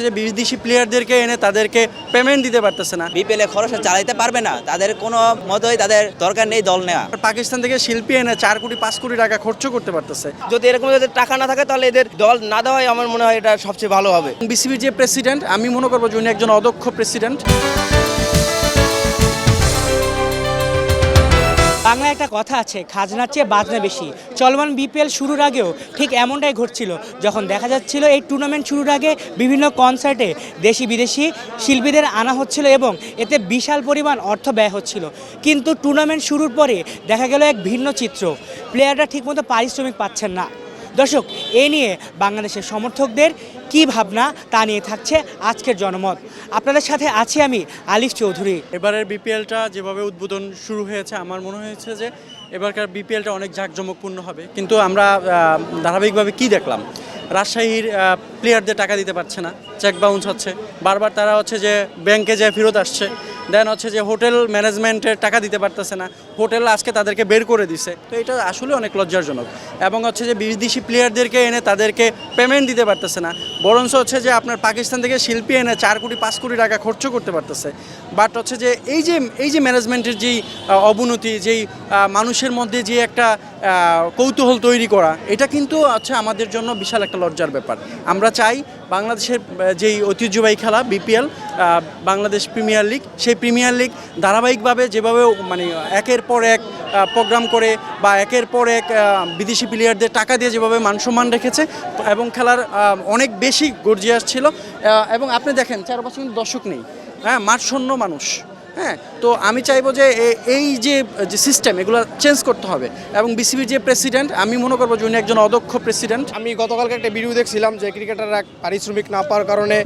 যে বিদেশি প্লেয়ারদেরকে এনে তাদেরকে পেমেন্ট দিতে পারতেছে না। বিপিএল এ খরচ চালাইতে পারবে না, তাদের কোনো মতোই তাদের দরকার নেই দল নেওয়া। পাকিস্তান থেকে শিল্পী এনে 4 কোটি 5 কোটি টাকা খরচ করতে পারতেছে। যদি এরকম যদি টাকা না থাকে তাহলে এদের দল না দেওয়াই আমার মনে হয় এটা সবচেয়ে ভালো হবে। বিসিবির যে প্রেসিডেন্ট, আমি মনে করবো যে উনি একজন অদক্ষ প্রেসিডেন্ট। বাংলায় একটা কথা আছে, খাজনার চেয়ে বাজনা বেশি। চলমান বিপিএল শুরুর আগেও ঠিক এমনটাই ঘটছিল, যখন দেখা যাচ্ছিল এই টুর্নামেন্ট শুরুর আগে বিভিন্ন কনসার্টে দেশি বিদেশি শিল্পীদের আনা হচ্ছিল এবং এতে বিশাল পরিমাণ অর্থ ব্যয় হচ্ছিল। কিন্তু টুর্নামেন্ট শুরুর পরে দেখা গেল এক ভিন্ন চিত্র, প্লেয়াররা ঠিকমতো পারিশ্রমিক পাচ্ছেন না। দর্শক, এ নিয়ে বাংলাদেশের সমর্থকদের কী ভাবনা তা নিয়ে থাকছে আজকের জনমত। আপনাদের সাথে আছি আমি আলিফ চৌধুরী। এবারের বিপিএলটা যেভাবে উদ্বোধন শুরু হয়েছে, আমার মনে হয়েছে যে এবারকার বিপিএলটা অনেক জাঁকজমকপূর্ণ হবে। কিন্তু আমরা ধারাবাহিকভাবে কি দেখলাম, রাজশাহীর প্লেয়ারদের টাকা দিতে পারছে না, চেক বাউন্স হচ্ছে, বারবার তারা হচ্ছে যে ব্যাংকে যায় ফেরত আসছে। দেন হচ্ছে যে হোটেল ম্যানেজমেন্টের টাকা দিতে পারতেছে না, হোটেল আজকে তাদেরকে বের করে দিছে। তো এটা আসলে অনেক লজ্জাজনক। এবং হচ্ছে যে বিদেশি প্লেয়ারদেরকে এনে তাদেরকে পেমেন্ট দিতে পারতেছে না, বরঞ্চ হচ্ছে যে আপনার পাকিস্তান থেকে শিল্পী এনে 4 কোটি 5 কোটি টাকা খরচ করতে পারতেছে। বাট হচ্ছে যে এই যে ম্যানেজমেন্টের যেই অবনতি, যেই মানুষের মধ্যে যে একটা কৌতূহল তৈরি করা, এটা কিন্তু হচ্ছে আমাদের জন্য বিশাল একটা লজ্জার ব্যাপার। আমরা চাই বাংলাদেশের যেই ঐতিহ্যবাহী খেলা বিপিএল, বাংলাদেশ প্রিমিয়ার লিগ, সেই প্রিমিয়ার লিগ ধারাবাহিকভাবে যেভাবে মানে একের পর এক প্রোগ্রাম করে বা একের পর এক বিদেশি প্লেয়ারদের টাকা দিয়ে যেভাবে মানসম্মান রেখেছে এবং খেলার অনেক বেশি গর্জিয়াস ছিল। এবং আপনি দেখেন চারপাশে কিন্তু দর্শক নেই, হ্যাঁ, মাঠ শূন্য মানুষ। হ্যাঁ, তো আমি চাইবো যে এই যে সিস্টেম, এগুলো চেঞ্জ করতে হবে। এবং বিসিবির যে প্রেসিডেন্ট, আমি মনে করবো যে উনি একজন অদক্ষ প্রেসিডেন্ট। আমি গতকালকে একটা ভিডিও দেখছিলাম যে ক্রিকেটাররা পারিশ্রমিক না পাওয়ার কারণে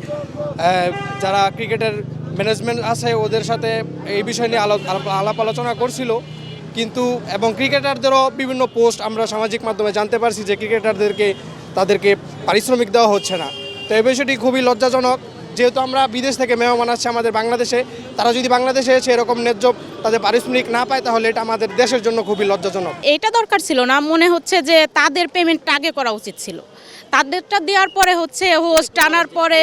যারা ক্রিকেটের ম্যানেজমেন্ট আছে ওদের সাথে এই বিষয় নিয়ে আলাপ আলোচনা করছিল। কিন্তু এবং ক্রিকেটারদেরও বিভিন্ন পোস্ট আমরা সামাজিক মাধ্যমে জানতে পারছি যে তাদেরকে পারিশ্রমিক দেওয়া হচ্ছে না। তো এই বিষয়টি খুবই লজ্জাজনক। যেহেতু আমরা বিদেশ থেকে মেহমান আসছে আমাদের বাংলাদেশে, তারা যদি বাংলাদেশে এসে এরকম ন্যায্য তাদের পারিশ্রমিক না পায় তাহলে এটা আমাদের দেশের জন্য খুবই লজ্জাজনক। এটা দরকার ছিল না, মনে হচ্ছে যে তাদের পেমেন্টটা আগে করা উচিত ছিল। তাদেরটা দেওয়ার পরে হচ্ছে হোস্ট আনার পরে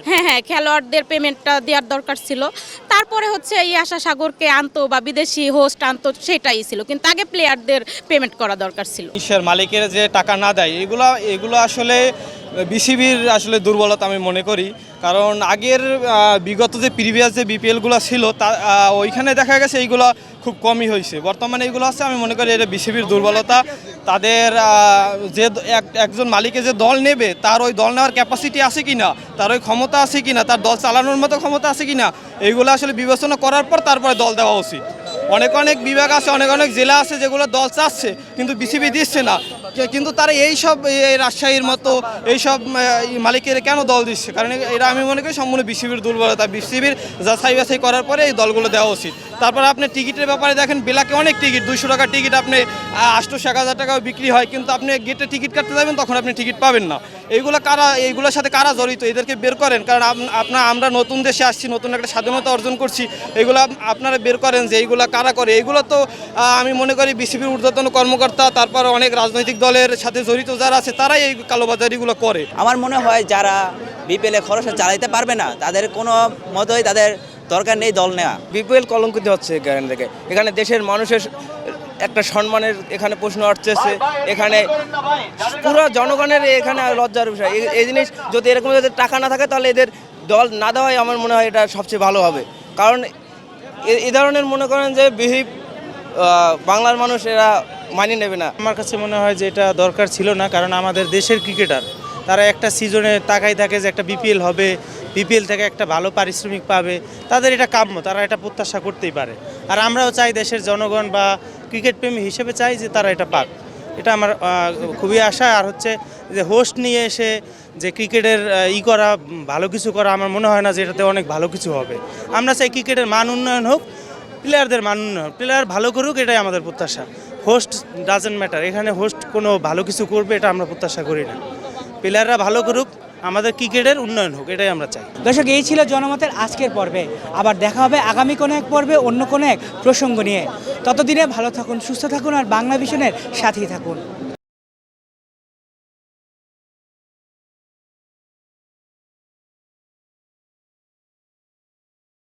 হ্যাঁ খেলোয়াড়দের পেমেন্টটা দেওয়ার দরকার ছিল। তারপরে হচ্ছে এই আশা সাগরকে আনতো বা বিদেশি হোস্ট আনতো, সেটাই ছিল। কিন্তু আগে প্লেয়ারদের পেমেন্ট করা দরকার ছিল। মালিকের যে টাকা না দেয়, এগুলো আসলে বিসিবির আসলে দুর্বলতা আমি মনে করি। কারণ আগের বিগত যে প্রিভিয়াস যে বিপিএলগুলো ছিল ওইখানে দেখা গেছে এইগুলো খুব কমই হয়েছে। বর্তমানে এইগুলো আছে, আমি মনে করি এটা বিসিবির দুর্বলতা। তাদের যে একজন মালিকে যে দল নেবে তার ওই দল নেওয়ার ক্যাপাসিটি আছে কি না, তার ওই ক্ষমতা আছে কি না, তার দল চালানোর মতো ক্ষমতা আছে কি না, এইগুলো আসলে বিবেচনা করার পর তারপরে দল দেওয়া উচিত। অনেক বিভাগ আছে, অনেক জেলা আছে যেগুলো দল চাচ্ছে কিন্তু বিসিবি দিচ্ছে না। কিন্তু তারা এইসব রাজশাহীর মতো এইসব মালিকের কেন দল দিচ্ছে? কারণ এটা আমি মনে করি সম্পূর্ণ বিসিবির দুর্বলতা। বিসিবির যাচাই বাছাই করার পরে এই দলগুলো দেওয়া উচিত। তারপর আপনি টিকিটের ব্যাপারে দেখেন, বেলাকে অনেক টিকিট, 200 টাকার টিকিট আপনি 800-1000 টাকাও বিক্রি হয়, কিন্তু আপনি গেটে টিকিট কাটতে যাবেন তখন আপনি টিকিট পাবেন না। এইগুলোর সাথে কারা জড়িত, এদেরকে বের করেন। কারণ আমরা নতুন দেশে আসছি, নতুন একটা স্বাধীনতা অর্জন করছি, এগুলো আপনারা বের করেন যে এইগুলো কারা করে। এইগুলো তো আমি মনে করি বিসিবির ঊর্ধ্বতন কর্মকর্তা, তারপর অনেক রাজনৈতিক দলের সাথে জড়িত যারা আছে তারাই এই কালোবাজারিগুলো করে। আমার মনে হয় যারা বিপিএল এ খরচ চালাইতে পারবে না, তাদের কোনো মতোই তাদের দরকার নেই দল নেওয়া। বিপিএল কলঙ্কিত হচ্ছে এখান থেকে। এখানে দেশের মানুষের একটা সম্মানের এখানে প্রশ্ন আসছে, এখানে পুরো জনগণের এখানে লজ্জার বিষয়। এই জিনিস যদি এরকম যদি টাকা না থাকে তাহলে এদের দল না দেওয়াই আমার মনে হয় এটা সবচেয়ে ভালো হবে। কারণ এই ধরনের মনে করেন যে বিহেভ বাংলার মানুষ এরা মানিয়ে নেবে না। আমার কাছে মনে হয় যে এটা দরকার ছিল না। কারণ আমাদের দেশের ক্রিকেটার তারা একটা সিজনে তাকাই থাকে যে একটা বিপিএল হবে, বিপিএল থেকে একটা ভালো পারিশ্রমিক পাবে, তাদের এটা কাম্য, তারা এটা প্রত্যাশা করতেই পারে। আর আমরাও চাই দেশের জনগণ বা ক্রিকেট প্রেমী হিসেবে চাই যে তারা এটা পাক। এটা আমার খুবই আশা। আর হচ্ছে যে হোস্ট নিয়ে এসে যে ক্রিকেটের করা, ভালো কিছু করা, আমার মনে হয় না যে এটাতে অনেক ভালো কিছু হবে। আমরা চাই ক্রিকেটের মান উন্নয়ন হোক, প্লেয়ারদের মান উন্নয়ন, প্লেয়ার ভালো করুক, এটাই আমাদের প্রত্যাশা। হোস্ট ডাজেন্ট ম্যাটার, এখানে হোস্ট কোনো ভালো কিছু করবে এটা আমরা প্রত্যাশা করি না। প্লেয়াররা ভালো করুক, আমাদের ক্রিকেটের উন্নয়ন হোক, এটাই আমরা চাই। দর্শক, এই ছিল জনমতের আজকের পর্বে। আবার দেখা হবে আগামী কোনো এক পর্বে অন্য কোনো এক প্রসঙ্গ নিয়ে। ততদিনে ভালো থাকুন, সুস্থ থাকুন আর বাংলা ভিশনের সাথেই থাকুন।